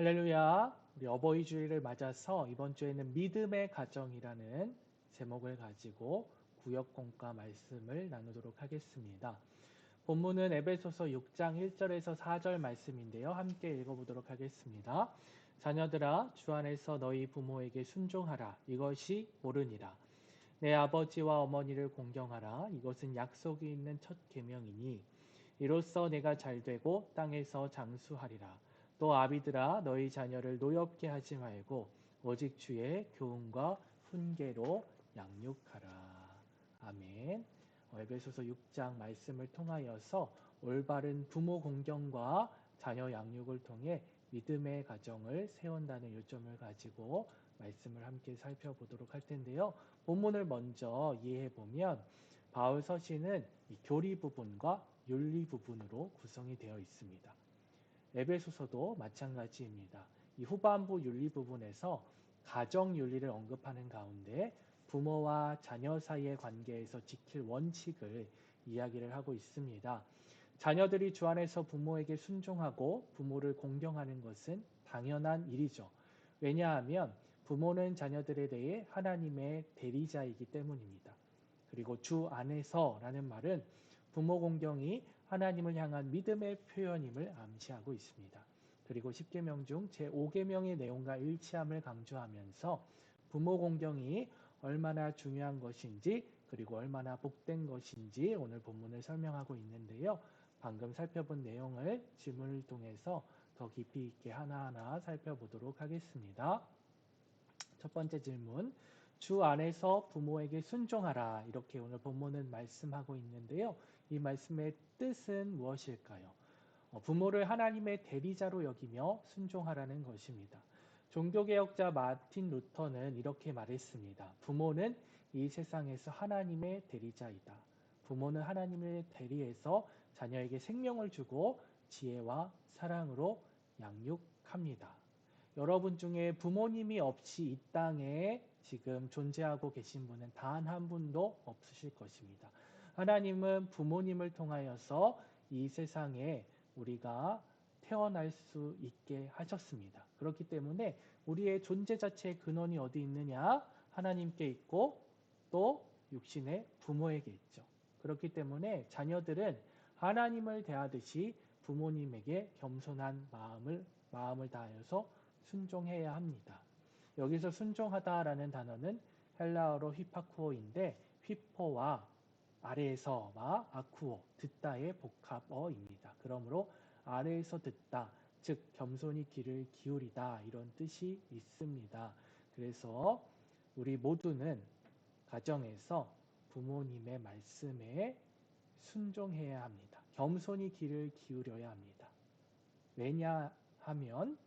할렐루야. 우리 어버이 주일을 맞아서 이번 주에는 믿음의 가정이라는 제목을 가지고 구역 공과 말씀을 나누도록 하겠습니다. 본문은 에베소서 6장 1절에서 4절 말씀인데요. 함께 읽어보도록 하겠습니다. 자녀들아, 주 안에서 너희 부모에게 순종하라. 이것이 옳으니라. 내 아버지와 어머니를 공경하라. 이것은 약속이 있는 첫 계명이니 이로써 내가 잘되고 땅에서 장수하리라. 또 아비들아, 너희 자녀를 노엽게 하지 말고 오직 주의 교훈과 훈계로 양육하라. 아멘. 에베소서 6장 말씀을 통하여서 올바른 부모 공경과 자녀 양육을 통해 믿음의 가정을 세운다는 요점을 가지고 말씀을 함께 살펴보도록 할 텐데요. 본문을 먼저 이해해 보면 바울 서신은 이 교리 부분과 윤리 부분으로 구성이 되어 있습니다. 에베소서도 마찬가지입니다. 이 후반부 윤리 부분에서 가정 윤리를 언급하는 가운데 부모와 자녀 사이의 관계에서 지킬 원칙을 이야기를 하고 있습니다. 자녀들이 주 안에서 부모에게 순종하고 부모를 공경하는 것은 당연한 일이죠. 왜냐하면 부모는 자녀들에 대해 하나님의 대리자이기 때문입니다. 그리고 주 안에서라는 말은 부모 공경이 하나님을 향한 믿음의 표현임을 암시하고 있습니다. 그리고 10계명 중 제5계명의 내용과 일치함을 강조하면서 부모 공경이 얼마나 중요한 것인지 그리고 얼마나 복된 것인지 오늘 본문을 설명하고 있는데요. 방금 살펴본 내용을 질문을 통해서 더 깊이 있게 하나하나 살펴보도록 하겠습니다. 첫 번째 질문, 주 안에서 부모에게 순종하라. 이렇게 오늘 본문은 말씀하고 있는데요. 이 말씀의 뜻은 무엇일까요? 부모를 하나님의 대리자로 여기며 순종하라는 것입니다. 종교개혁자 마틴 루터는 이렇게 말했습니다. 부모는 이 세상에서 하나님의 대리자이다. 부모는 하나님의 대리해서 자녀에게 생명을 주고 지혜와 사랑으로 양육합니다. 여러분 중에 부모님이 없이 이 땅에 지금 존재하고 계신 분은 단 한 분도 없으실 것입니다. 하나님은 부모님을 통하여서 이 세상에 우리가 태어날 수 있게 하셨습니다. 그렇기 때문에 우리의 존재 자체의 근원이 어디 있느냐? 하나님께 있고 또 육신의 부모에게 있죠. 그렇기 때문에 자녀들은 하나님을 대하듯이 부모님에게 겸손한 마음을 다하여서 순종해야 합니다. 여기서 순종하다라는 단어는 헬라어로 휘파쿠오인데 휘포와 아래에서와 아쿠오, 듣다의 복합어입니다. 그러므로 아래에서 듣다, 즉 겸손히 귀를 기울이다 이런 뜻이 있습니다. 그래서 우리 모두는 가정에서 부모님의 말씀에 순종해야 합니다. 겸손히 귀를 기울여야 합니다. 왜냐하면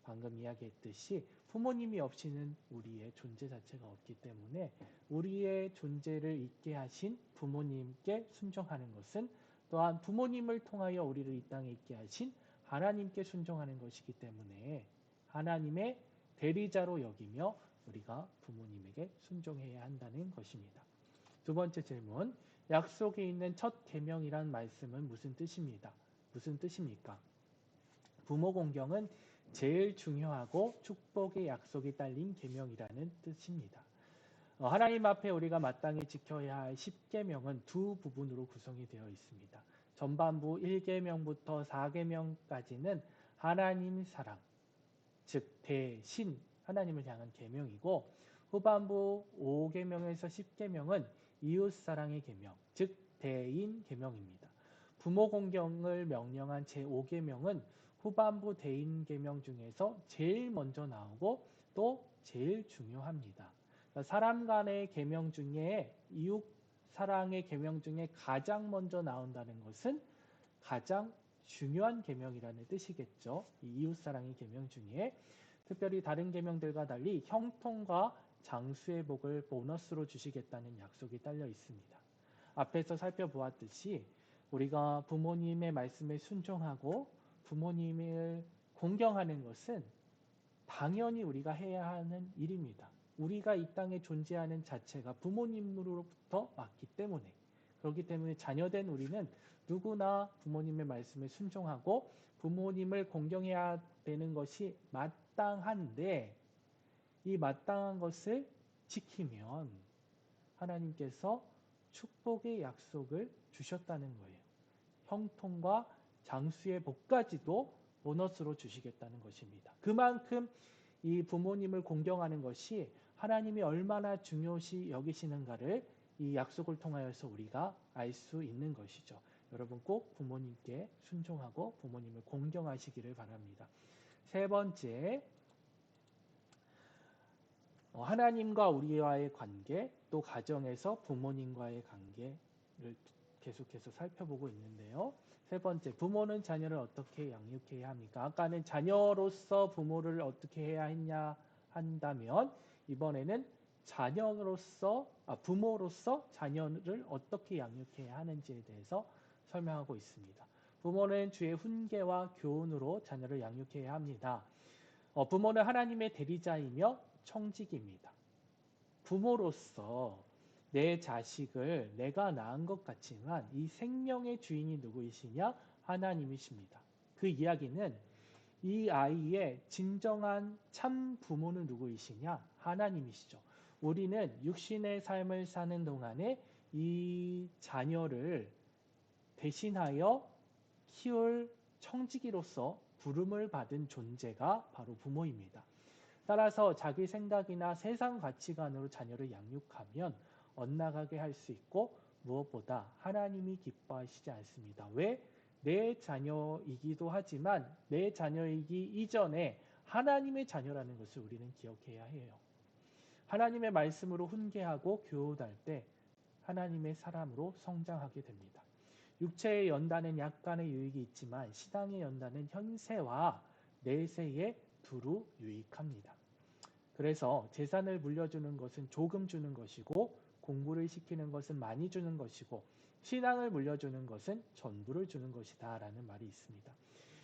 방금 이야기했듯이 부모님이 없이는 우리의 존재 자체가 없기 때문에 우리의 존재를 있게 하신 부모님께 순종하는 것은 또한 부모님을 통하여 우리를 이 땅에 있게 하신 하나님께 순종하는 것이기 때문에 하나님의 대리자로 여기며 우리가 부모님에게 순종해야 한다는 것입니다. 두 번째 질문, 약속에 있는 첫 계명이란 말씀은 무슨 뜻입니까? 부모 공경은 제일 중요하고 축복의 약속이 딸린 계명이라는 뜻입니다. 하나님 앞에 우리가 마땅히 지켜야 할 10계명은 두 부분으로 구성이 되어 있습니다. 전반부 1계명부터 4계명까지는 하나님 사랑, 즉 대신 하나님을 향한 계명이고 후반부 5계명에서 10계명은 이웃 사랑의 계명, 즉 대인 계명입니다. 부모 공경을 명령한 제5계명은 후반부 대인 계명 중에서 제일 먼저 나오고 또 제일 중요합니다. 사람 간의 계명 중에 이웃 사랑의 계명 중에 가장 먼저 나온다는 것은 가장 중요한 계명이라는 뜻이겠죠. 이 이웃 사랑의 계명 중에 특별히 다른 계명들과 달리 형통과 장수의 복을 보너스로 주시겠다는 약속이 딸려 있습니다. 앞에서 살펴보았듯이 우리가 부모님의 말씀에 순종하고 부모님을 공경하는 것은 당연히 우리가 해야 하는 일입니다. 우리가 이 땅에 존재하는 자체가 부모님으로부터 왔기 때문에 그렇기 때문에 자녀된 우리는 누구나 부모님의 말씀에 순종하고 부모님을 공경해야 되는 것이 마땅한데 이 마땅한 것을 지키면 하나님께서 축복의 약속을 주셨다는 거예요. 형통과 장수의 복까지도 보너스로 주시겠다는 것입니다. 그만큼 이 부모님을 공경하는 것이 하나님이 얼마나 중요시 여기시는가를 이 약속을 통하여서 우리가 알 수 있는 것이죠. 여러분 꼭 부모님께 순종하고 부모님을 공경하시기를 바랍니다. 세 번째, 하나님과 우리와의 관계, 또 가정에서 부모님과의 관계를 계속해서 살펴보고 있는데요. 세 번째, 부모는 자녀를 어떻게 양육해야 합니까? 아까는 자녀로서 부모를 어떻게 해야 했냐 한다면 이번에는 부모로서 자녀를 어떻게 양육해야 하는지에 대해서 설명하고 있습니다. 부모는 주의 훈계와 교훈으로 자녀를 양육해야 합니다. 부모는 하나님의 대리자이며 청직입니다. 부모로서 내 자식을 내가 낳은 것 같지만 이 생명의 주인이 누구이시냐? 하나님이십니다. 그 이야기는 이 아이의 진정한 참 부모는 누구이시냐? 하나님이시죠. 우리는 육신의 삶을 사는 동안에 이 자녀를 대신하여 키울 청지기로서 부름을 받은 존재가 바로 부모입니다. 따라서 자기 생각이나 세상 가치관으로 자녀를 양육하면 엇나가게 할 수 있고 무엇보다 하나님이 기뻐하시지 않습니다. 왜? 내 자녀이기도 하지만 내 자녀이기 이전에 하나님의 자녀라는 것을 우리는 기억해야 해요. 하나님의 말씀으로 훈계하고 교훈할 때 하나님의 사람으로 성장하게 됩니다. 육체의 연단은 약간의 유익이 있지만 신앙의 연단은 현세와 내세에 두루 유익합니다. 그래서 재산을 물려주는 것은 조금 주는 것이고 공부를 시키는 것은 많이 주는 것이고 신앙을 물려주는 것은 전부를 주는 것이다 라는 말이 있습니다.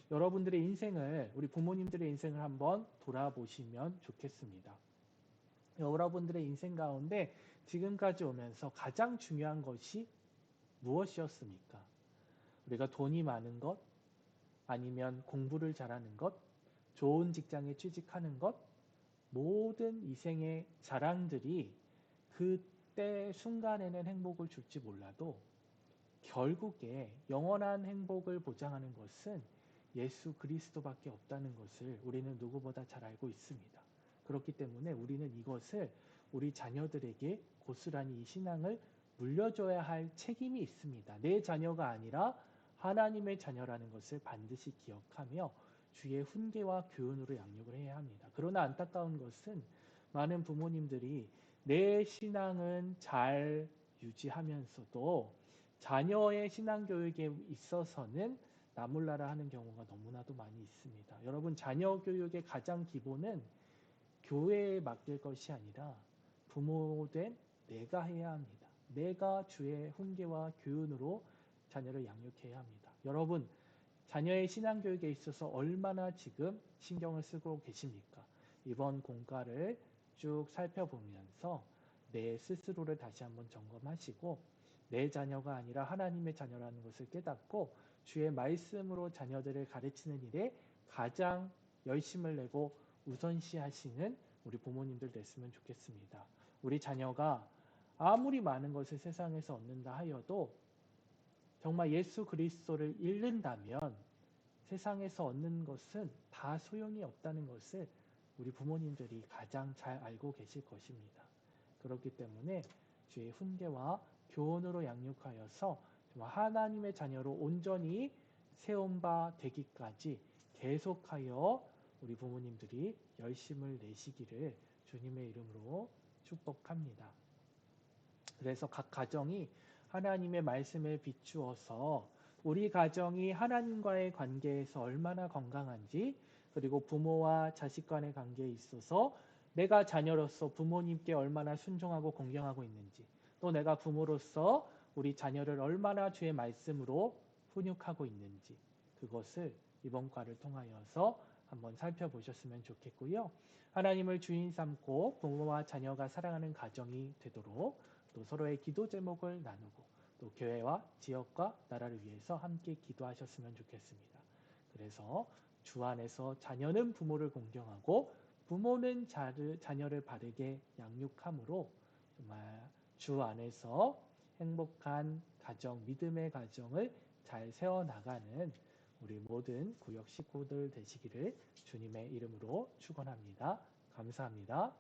여러분들의 인생을, 우리 부모님들의 인생을 한번 돌아보시면 좋겠습니다. 여러분들의 인생 가운데 지금까지 오면서 가장 중요한 것이 무엇이었습니까? 우리가 돈이 많은 것, 아니면 공부를 잘하는 것, 좋은 직장에 취직하는 것, 모든 이생의 자랑들이 그때 순간에는 행복을 줄지 몰라도 결국에 영원한 행복을 보장하는 것은 예수 그리스도밖에 없다는 것을 우리는 누구보다 잘 알고 있습니다. 그렇기 때문에 우리는 이것을 우리 자녀들에게 고스란히 이 신앙을 물려줘야 할 책임이 있습니다. 내 자녀가 아니라 하나님의 자녀라는 것을 반드시 기억하며 주의 훈계와 교훈으로 양육을 해야 합니다. 그러나 안타까운 것은 많은 부모님들이 내 신앙은 잘 유지하면서도 자녀의 신앙교육에 있어서는 나몰라라 하는 경우가 너무나도 많이 있습니다. 여러분, 자녀 교육의 가장 기본은 교회에 맡길 것이 아니라 부모된 내가 해야 합니다. 내가 주의 훈계와 교훈으로 자녀를 양육해야 합니다. 여러분, 자녀의 신앙교육에 있어서 얼마나 지금 신경을 쓰고 계십니까? 이번 공과를 쭉 살펴보면서 내 스스로를 다시 한번 점검하시고 내 자녀가 아니라 하나님의 자녀라는 것을 깨닫고 주의 말씀으로 자녀들을 가르치는 일에 가장 열심을 내고 우선시하시는 우리 부모님들 됐으면 좋겠습니다. 우리 자녀가 아무리 많은 것을 세상에서 얻는다 하여도 정말 예수 그리스도를 잃는다면 세상에서 얻는 것은 다 소용이 없다는 것을 우리 부모님들이 가장 잘 알고 계실 것입니다. 그렇기 때문에 주의 훈계와 교훈으로 양육하여서 정말 하나님의 자녀로 온전히 세운 바 되기까지 계속하여 우리 부모님들이 열심을 내시기를 주님의 이름으로 축복합니다. 그래서 각 가정이 하나님의 말씀을 비추어서 우리 가정이 하나님과의 관계에서 얼마나 건강한지, 그리고 부모와 자식 간의 관계에 있어서 내가 자녀로서 부모님께 얼마나 순종하고 공경하고 있는지, 또 내가 부모로서 우리 자녀를 얼마나 주의 말씀으로 훈육하고 있는지, 그것을 이번 과를 통하여서 한번 살펴보셨으면 좋겠고요. 하나님을 주인 삼고 부모와 자녀가 사랑하는 가정이 되도록 또 서로의 기도 제목을 나누고 또 교회와 지역과 나라를 위해서 함께 기도하셨으면 좋겠습니다. 그래서 주 안에서 자녀는 부모를 공경하고 부모는 자녀를 바르게 양육함으로 정말 주 안에서 행복한 가정, 믿음의 가정을 잘 세워나가는 우리 모든 구역 식구들 되시기를 주님의 이름으로 축원합니다. 감사합니다.